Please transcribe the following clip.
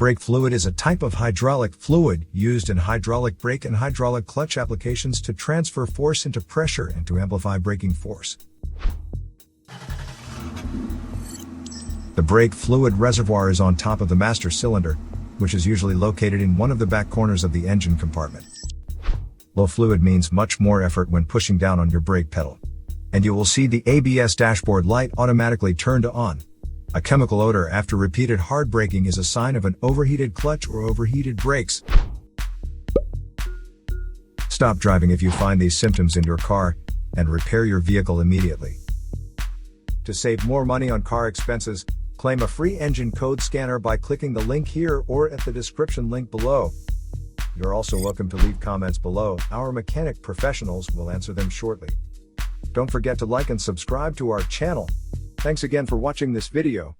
Brake fluid is a type of hydraulic fluid used in hydraulic brake and hydraulic clutch applications to transfer force into pressure and to amplify braking force. The brake fluid reservoir is on top of the master cylinder, which is usually located in one of the back corners of the engine compartment. Low fluid means much more effort when pushing down on your brake pedal. And you will see the ABS dashboard light automatically turned on. A chemical odor after repeated hard braking is a sign of an overheated clutch or overheated brakes. Stop driving if you find these symptoms in your car, and repair your vehicle immediately. To save more money on car expenses, claim a free engine code scanner by clicking the link here or at the description link below. You're also welcome to leave comments below. Our mechanic professionals will answer them shortly. Don't forget to like and subscribe to our channel. Thanks again for watching this video.